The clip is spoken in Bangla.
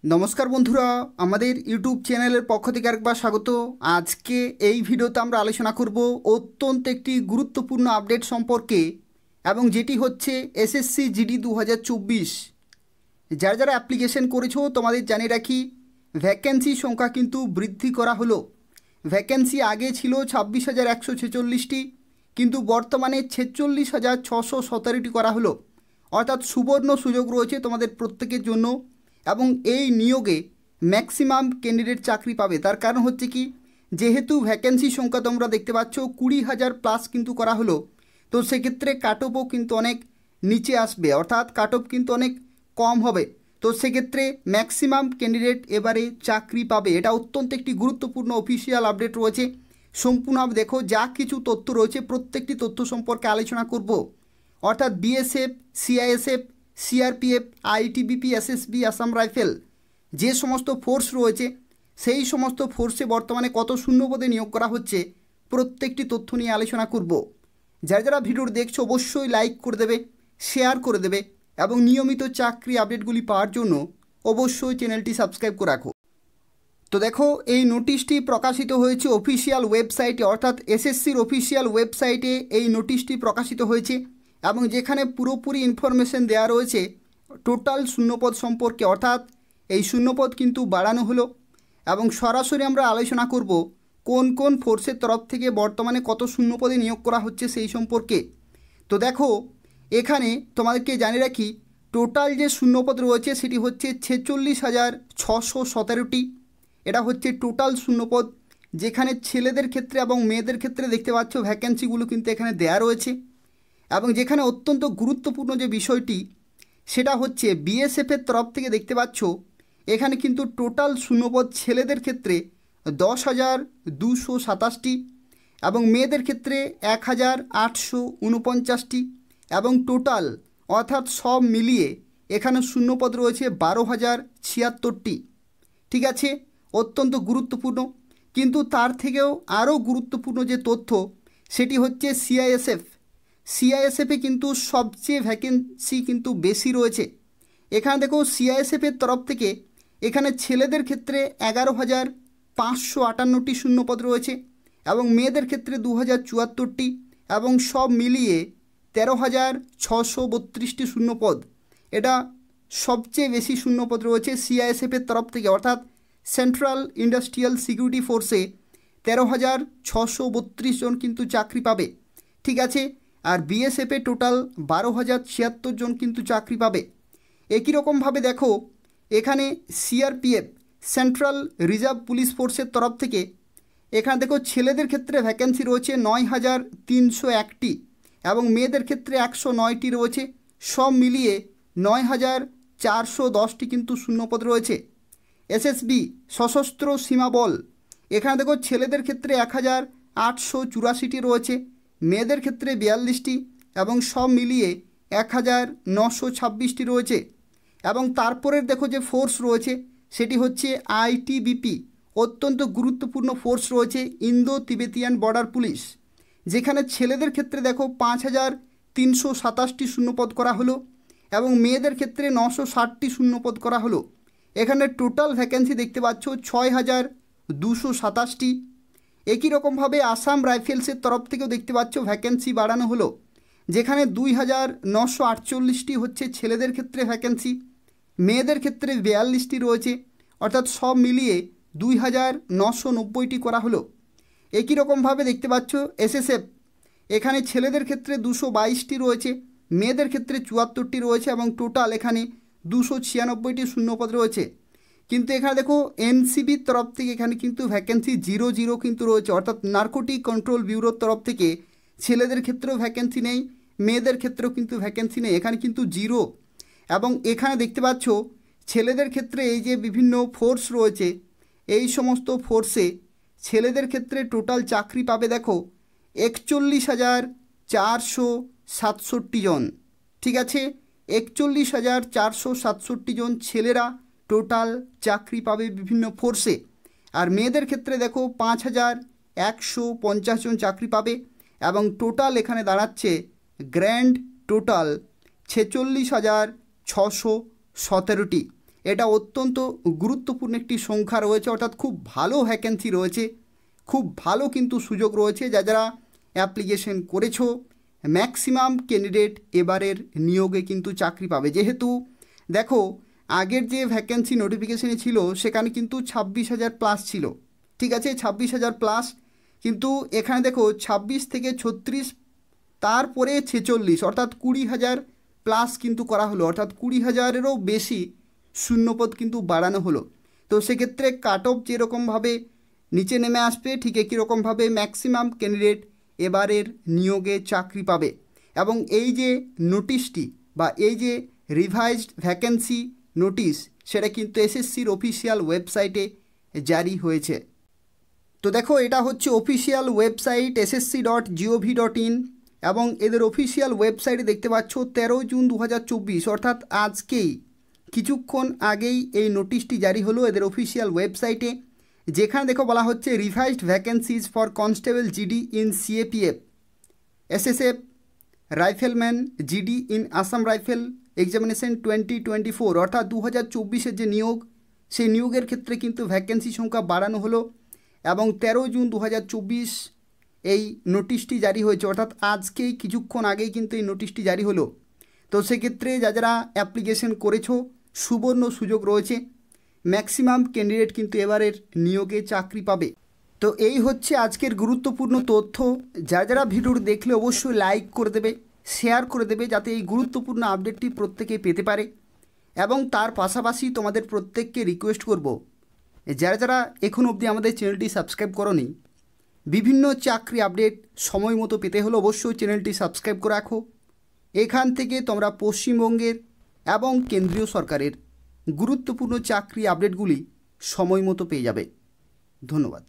নমস্কার বন্ধুরা, আমাদের ইউটিউব চ্যানেলের পক্ষ থেকে আরেকবার স্বাগত। আজকে এই ভিডিওতে আমরা আলোচনা করব অত্যন্ত একটি গুরুত্বপূর্ণ আপডেট সম্পর্কে, এবং যেটি হচ্ছে এসএসসি জিডি 2024। যারা যারা অ্যাপ্লিকেশন করেছো তোমাদের জানিয়ে রাখি, ভ্যাকেন্সি সংখ্যা কিন্তু বৃদ্ধি করা হলো। ভ্যাকেন্সি আগে ছিল 26,146টি, কিন্তু বর্তমানে 46,617টি করা হলো। অর্থাৎ সুবর্ণ সুযোগ রয়েছে তোমাদের প্রত্যেকের জন্য, এবং এই নিয়োগে ম্যাক্সিমাম ক্যান্ডিডেট চাকরি পাবে। তার কারণ হচ্ছে কি, যেহেতু ভ্যাকেন্সি সংখ্যা তোমরা দেখতে পাচ্ছ 20,000 প্লাস কিন্তু করা হলো, তো সেক্ষেত্রে কাট অফও কিন্তু অনেক নিচে আসবে, অর্থাৎ কাট অফ কিন্তু অনেক কম হবে। তো সেক্ষেত্রে ম্যাক্সিমাম ক্যান্ডিডেট এবারে চাকরি পাবে। এটা অত্যন্ত একটি গুরুত্বপূর্ণ অফিসিয়াল আপডেট রয়েছে। সম্পূর্ণভাবে দেখো, যা কিছু তথ্য রয়েছে প্রত্যেকটি তথ্য সম্পর্কে আলোচনা করব। অর্থাৎ BSF, CISF, CRPF, ITBP, SSB, Assam rifle, যে সমস্ত ফোর্স রয়েছে সেই সমস্ত ফোর্সে বর্তমানে কত শূন্যপদে নিয়োগ করা হচ্ছে, প্রত্যেকটি তথ্য নিয়ে আলোচনা করব। যারা যারা ভিডিও দেখছো অবশ্যই লাইক করে দেবে, শেয়ার করে দেবে, এবং নিয়মিত চাকরি আপডেটগুলি পাওয়ার জন্য অবশ্যই চ্যানেলটি সাবস্ক্রাইব করে রাখো। তো দেখো, এই নোটিশটি প্রকাশিত হয়েছে অফিসিয়াল ওয়েবসাইটে, অর্থাৎ এসএসসির অফিসিয়াল ওয়েবসাইটে এই নোটিশটি প্রকাশিত হয়েছে, এবং যেখানে পুরোপুরি ইনফরমেশন দেওয়া রয়েছে টোটাল শূন্যপদ সম্পর্কে। অর্থাৎ এই শূন্যপদ কিন্তু বাড়ানো হলো, এবং সরাসরি আমরা আলোচনা করব কোন কোন ফোর্সের তরফ থেকে বর্তমানে কত শূন্যপদে নিয়োগ করা হচ্ছে সেই সম্পর্কে। তো দেখো, এখানে তোমাদেরকে জানিয়ে রাখি, টোটাল যে শূন্যপদ রয়েছে সেটি হচ্ছে 46,617টি। এটা হচ্ছে টোটাল শূন্যপদ, যেখানে ছেলেদের ক্ষেত্রে এবং মেয়েদের ক্ষেত্রে দেখতে পাচ্ছ ভ্যাকেন্সিগুলো কিন্তু এখানে দেয়া রয়েছে। এবং যেখানে অত্যন্ত গুরুত্বপূর্ণ যে বিষয়টি, সেটা হচ্ছে বিএসএফের তরফ থেকে দেখতে পাচ্ছ এখানে কিন্তু টোটাল শূন্যপদ ছেলেদের ক্ষেত্রে 10,227টি, এবং মেয়েদের ক্ষেত্রে 1,849টি, এবং টোটাল অর্থাৎ সব মিলিয়ে এখানে শূন্যপদ রয়েছে 12,076টি। ঠিক আছে, অত্যন্ত গুরুত্বপূর্ণ। কিন্তু তার থেকেও আরও গুরুত্বপূর্ণ যে তথ্য, সেটি হচ্ছে সিআইএসএফে কিন্তু সবচেয়ে ভ্যাকেন্সি কিন্তু বেশি রয়েছে। এখানে দেখো, সিআইএসএফের তরফ থেকে এখানে ছেলেদের ক্ষেত্রে 11,558টি শূন্যপদ রয়েছে, এবং মেয়েদের ক্ষেত্রে 2,074টি, এবং সব মিলিয়ে 13,632টি শূন্যপদ। এটা সবচেয়ে বেশি শূন্যপদ রয়েছে সিআইএসএফের তরফ থেকে, অর্থাৎ সেন্ট্রাল ইন্ডাস্ট্রিয়াল সিকিউরিটি ফোর্সে 13,632 জন কিন্তু চাকরি পাবে। ঠিক আছে, আর বিএসএফে টোটাল 12,076 জন কিন্তু চাকরি পাবে। একই রকমভাবে দেখো, এখানে সিআরপিএফ সেন্ট্রাল রিজার্ভ পুলিশ ফোর্সের তরফ থেকে এখানে দেখো ছেলেদের ক্ষেত্রে ভ্যাকেন্সি রয়েছে 9,301টি, এবং মেয়েদের ক্ষেত্রে 109টি রয়েছে। সব মিলিয়ে 9,410টি কিন্তু শূন্যপদ রয়েছে। এসএসবি সশস্ত্র সীমা বল, এখানে দেখো ছেলেদের ক্ষেত্রে 1,884টি রয়েছে, মেয়েদের ক্ষেত্রে 42টি, এবং সব মিলিয়ে 1,926টি রয়েছে। এবং তারপরের দেখো যে ফোর্স রয়েছে সেটি হচ্ছে আইটিবিপি, অত্যন্ত গুরুত্বপূর্ণ ফোর্স রয়েছে, ইন্দো তিবেতিয়ান বর্ডার পুলিশ, যেখানে ছেলেদের ক্ষেত্রে দেখো 5,327টি শূন্যপদ করা হলো, এবং মেয়েদের ক্ষেত্রে 960টি শূন্যপদ করা হলো। এখানে টোটাল ভ্যাকেন্সি দেখতে পাচ্ছ 6,227টি। একই রকমভাবে আসাম রাইফেলসের তরফ থেকেও দেখতে পাচ্ছ ভ্যাকেন্সি বাড়ানো হলো, যেখানে 2,948টি হচ্ছে ছেলেদের ক্ষেত্রে ভ্যাকেন্সি, মেয়েদের ক্ষেত্রে 42টি রয়েছে, অর্থাৎ সব মিলিয়ে 2,990টি করা হলো। একই রকমভাবে দেখতে পাচ্ছ এসএসএফ, এখানে ছেলেদের ক্ষেত্রে 222টি রয়েছে, মেয়েদের ক্ষেত্রে 74টি রয়েছে, এবং টোটাল এখানে 296টি শূন্যপদ রয়েছে। কিন্তু এখানে দেখো এনসিবির তরফ থেকে এখানে কিন্তু ভ্যাকেন্সি 0 কিন্তু রয়েছে, অর্থাৎ নার্কোটিক কন্ট্রোল ব্যুরোর তরফ থেকে ছেলেদের ক্ষেত্রেও ভ্যাকেন্সি নেই, মেয়েদের ক্ষেত্রেও কিন্তু ভ্যাকেন্সি নেই, এখানে কিন্তু 0। এবং এখানে দেখতে পাচ্ছ ছেলেদের ক্ষেত্রে এই যে বিভিন্ন ফোর্স রয়েছে, এই সমস্ত ফোর্সে ছেলেদের ক্ষেত্রে টোটাল চাকরি পাবে দেখো 41,467 জন। ঠিক আছে, 41,467 জন ছেলেরা টোটাল চাকরি পাবে বিভিন্ন ফোর্সে। আর মেয়েদের ক্ষেত্রে দেখো 5,150 জন চাকরি পাবে, এবং টোটাল এখানে দাঁড়াচ্ছে গ্র্যান্ড টোটাল 46,617টি। এটা অত্যন্ত গুরুত্বপূর্ণ একটি সংখ্যা রয়েছে, অর্থাৎ খুব ভালো ভ্যাকেন্সি রয়েছে, খুব ভালো কিন্তু সুযোগ রয়েছে। যারা অ্যাপ্লিকেশন করেছো ম্যাক্সিমাম ক্যান্ডিডেট এবারের নিয়োগে কিন্তু চাকরি পাবে। যেহেতু দেখো আগের যে ভ্যাকেন্সি নোটিফিকেশানে ছিল সেখানে কিন্তু 26,000 প্লাস ছিল, ঠিক আছে, 26,000 প্লাস, কিন্তু এখানে দেখো 26 থেকে 36, তারপরে 46, অর্থাৎ 20,000 প্লাস কিন্তু করা হলো, অর্থাৎ 20,000-এরও বেশি শূন্যপদ কিন্তু বাড়ানো হলো। তো সেক্ষেত্রে কাট অফ যেরকমভাবে নিচে নেমে আসবে, ঠিক একই রকমভাবে ম্যাক্সিমাম ক্যান্ডিডেট এবারের নিয়োগে চাকরি পাবে। এবং এই যে নোটিশটি বা এই যে রিভাইজড ভ্যাকেন্সি নোটিশ, সেটা কিন্তু এসএসসির অফিসিয়াল ওয়েবসাইটে জারি হয়েছে। তো দেখো এটা হচ্ছে অফিসিয়াল ওয়েবসাইট ssc.gov.in, এবং এদের অফিসিয়াল ওয়েবসাইটে দেখতে পাচ্ছ 13 জুন 2024, অর্থাৎ আজকেই কিছুক্ষণ আগেই এই নোটিশটি জারি হলো এদের অফিসিয়াল ওয়েবসাইটে, যেখানে দেখো বলা হচ্ছে revised vacancies for constable GD in CAPF, SSF, rifleman GD in Assam rifle examination 2024, অর্থাৎ 2024-এর যে নিয়োগ, সেই নিয়োগের ক্ষেত্রে কিন্তু ভ্যাকেন্সি সংখ্যা বাড়ানো হলো এবং 13 জুন 2024 এই নোটিশটি জারি হয়েছে, অর্থাৎ আজকেই কিছুক্ষণ আগেই কিন্তু এই নোটিশটি জারি হলো। তো সেক্ষেত্রে যারা অ্যাপ্লিকেশন করেছো সুবর্ণ সুযোগ রয়েছে, ম্যাক্সিমাম ক্যান্ডিডেট কিন্তু এবারের নিয়োগে চাকরি পাবে। তো এই হচ্ছে আজকের গুরুত্বপূর্ণ তথ্য। যারা ভিডিওটি দেখলে অবশ্যই লাইক করে দেবে, শেয়ার করে দেবে, যাতে এই গুরুত্বপূর্ণ আপডেটটি প্রত্যেকে পেতে পারে। এবং তার পাশাপাশি তোমাদের প্রত্যেককে রিকোয়েস্ট করব, যারা এখন অবধি আমাদের চ্যানেলটি সাবস্ক্রাইব করোনি, বিভিন্ন চাকরি আপডেট সময় মতো পেতে হলে অবশ্যই চ্যানেলটি সাবস্ক্রাইব করে রাখো। এখান থেকে তোমরা পশ্চিমবঙ্গের এবং কেন্দ্রীয় সরকারের গুরুত্বপূর্ণ চাকরি আপডেটগুলি সময় মতো পেয়ে যাবে। ধন্যবাদ।